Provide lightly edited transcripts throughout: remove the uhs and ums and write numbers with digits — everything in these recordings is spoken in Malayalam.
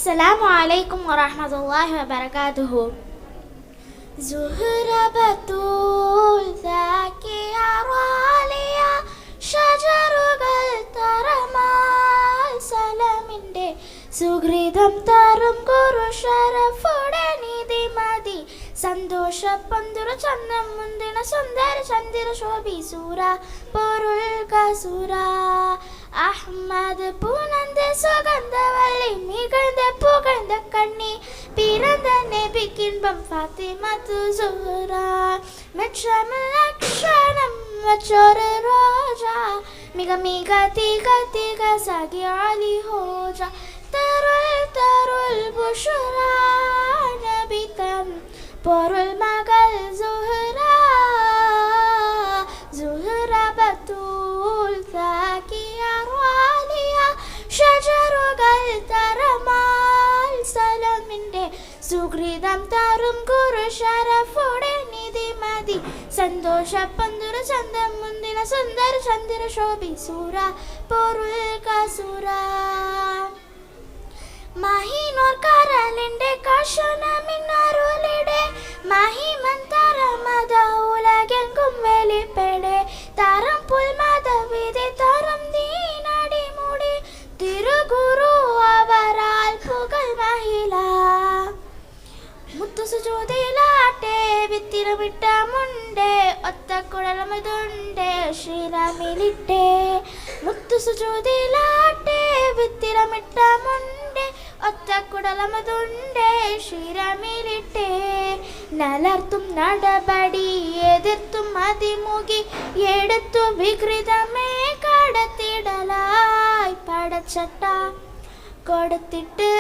السلام عليكم ورحمة الله وبركاته. زهرة بتول ذاكية റാലിയ ഷജറുകൾ തരമാൽ സലമിൻ്റെ സുഹൃതം തരും ഗുരു ഷറഫുടെ നിധി മതി സന്തോഷ പന്തുരു ചന്ദം മുന്തിന സുന്ദര ചന്ദ്ര ശോഭി സൂര പൊരുൾ കസുര അഹ്മദ് പൂനന്ദ സുഗന്ധവല്ലി മികഴ്ந்த പുകഴ്ந்த കണ്ണി പിറந்த നബിക്കിൻപം ഫാത്തിമത്തു സുഹ്റാ മെച്ചമലക്ഷണം വച്ചൊരു റോജ മിക മിക തിക തിക സഖി അലി ഹോജ തരുൾ തരുൾ ബുഷറ നബി തൻ പൊരുൾ മകൾ സുഹ്റാ സുഹ്റ ബത്തൂൽ സാക്കിയ റാലിയ ഷജറുകൾ തരമാൽ സലമിൻ്റെ സുഹൃതം തരും ഗുരു ഷറഫുടെ നിധി മതി സന്തോഷ പന്തുര ചന്തം മുന്തിന സുന്ദര ചന്ദ്ര ശോഭി സൂര പൊരുൾ കസുര മഹിനോർ കരലിൻ്റെ കർശനമിന്നരുളിടെ മഹിമന്തരമത ഉലകെങ്കും വെളിപ്പെടെ തരം പുൽമത വിധി തരം ദീനടി മുടി തിരുഗുരു അവരാൽ പുകൾ മഹിള മുത്തു സുജൂദിലാട്ടെ വിത്തിരമിട്ട മുണ്ടേ ഒത്ത കുഴലമതുണ്ടേ ശ്രീരാമിലിട്ടേ മുത്തു സുജൂദിലാട്ടെ വിത്തിരമിട്ട മുണ്ടേ ഒത്ത കുടലമതുണ്ടേ ശ്രീരാമിലിട്ടേ നലർത്തും നടപടി എതിർത്തും അതിമുഖി എടുത്തു വികൃതമേ കടത്തിടലായി പടച്ചട്ട കൊടുത്തിട്ട്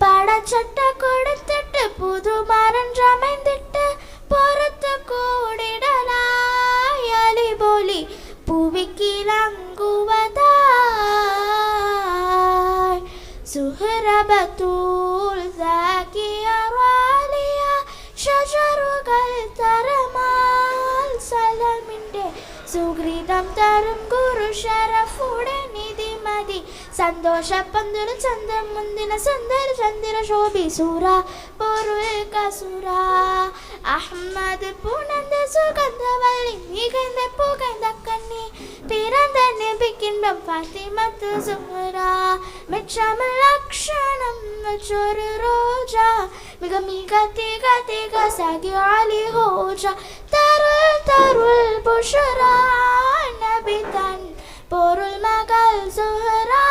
പടച്ചട്ട കൊടുത്തിട്ട് പുതുമരം ചമയ്ത്തിട്ട് പുറത്ത് കൂടിടലായി അലിബോലി പൂവിക്കിലങ്കുവതായി സുഹ്റ ബത്തൂൽ സാക്കിയ റാലിയ ഷജറുകൾ തരമാൽ സലമിൻ്റെ സുഹൃതം തരും ഗുരു ഷറഫുടെ നിധി മതി സന്തോഷ പന്തുര ചന്ദ്രം മുന്തിന സുന്ദര ചന്ദ്ര ശോഭി സൂര പൊരുൾ കസുര അഹ്മദ് പൂനന്ദ സുഗന്ധവല്ലി മികഴ്ந்த പുകഴ്ந்த കണ്ണി പിറந்த നബിക്കിൻപം ഫാത്തിമത്തു സുഹ്റാ മെച്ചമലക്ഷണം വച്ചൊരു റോജ മിക മിക തിക തിക സഖി അലി ഹോജ തരുൾ തരുൾ ബുഷറ നബി തൻ പൊരുൾ മകൾ സുഹ്റാ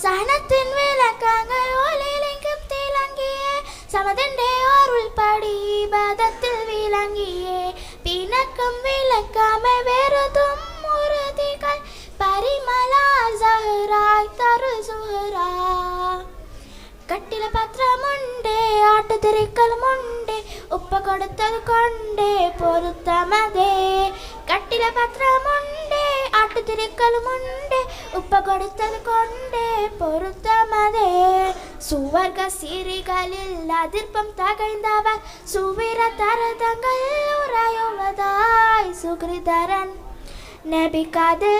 സഹനത്തിൻ വിലക്കങ്ങൾ ഒലിലെങ്കും തിളങ്ങിയേ സമതിൻ്റെ അരുൾപ്പടി ഇബാദത്തിൽ വിളങ്ങിയേ പിണക്കം വിലക്കാമെ വെറുതും മുറുതികൾ പരിമള സഹ്റായ് തരു സുഹ്റാ കട്ടില പത്രമുണ്ടേ ആട്ടുതിരിക്കലുമുണ്ടേ ഉപ്പ കൊടുത്തത് കൊണ്ടേ പൊരുത്തമതേ കട്ടില പത്രമുണ്ടേ ആട്ടുതിരിക്കലുമുണ്ടേ ഉപ്പ കൊടുത്തത് കൊണ്ടേ പൊരുത്തമതേ സുവർഗ സിരികളിൽ അതിർപ്പം തകഴ്ந்தவர் സുവിര തരതങ്ങൾ ഉറയുള്ളതായി സുഹൃതരൻ നബിക്കാതിൽ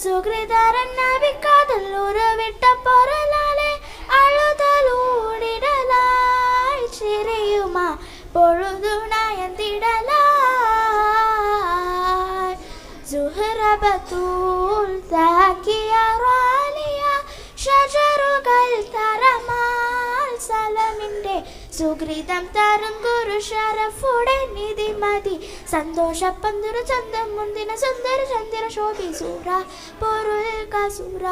സുഹൃതരൻ നബിക്കാതിൽ ഉരുവിട്ട പൊരുളാലെ അഴുതലൂടിടലായി ചിരിയുമാ പൊഴുതുണയന്തിടലായി സുഹ്റ ബത്തൂൽ സാക്കിയ റാലിയ ഷജറുകൾ തരമാൽ സലമിൻ്റെ സുഹൃതം തരും ഗുരു ഷറഫുടെ നിധി മതി സന്തോഷ പന്തുര ചന്തം മുന്തിന സുന്ദര ചന്ദ്ര ശോഭി സൂര പൊരുൾ കസുര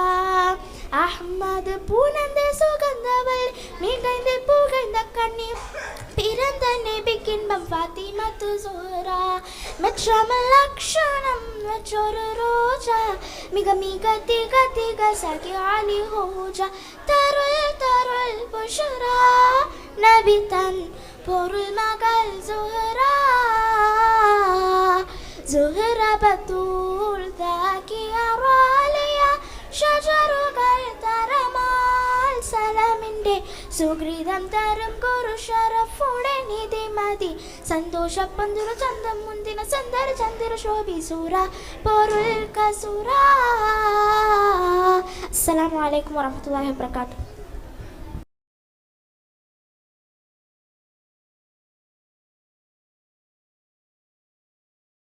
അഹ്മദ് പൂനന്ദ സുഗന്ധവല്ലി മികഴ്ந்த പുകഴ്ந்த കണ്ണി പിറந்த നബിക്കിൻപം ഫാത്തിമത്തു സുഹ്റാ മെച്ചമലക്ഷണം വച്ചൊരു റോജ മിക മിക തിക തിക സഖി അലി ഹോജ തരുൾ തരുൾ ബുഷറ നബി തൻ പൊരുൾ മകൾ സുഹ്റാ സുഹ്റ ബത്തൂൽ സാക്കിയ റാലിയ ഷജറുകൾ തരമാൽ സലമിൻ്റെ സുഹൃതം തരും ഗുരു ഷറഫുടെ നിധി മതി സന്തോഷ പന്തുരു ചന്തം മുന്തിന സുന്ദര ചന്ദ്ര ശോഭിസൂര പൊരുൾ കസുര. അസ്സലാമു അലൈക്കും വറഹ്മത്തുള്ളാഹി വബറകാതുഹു.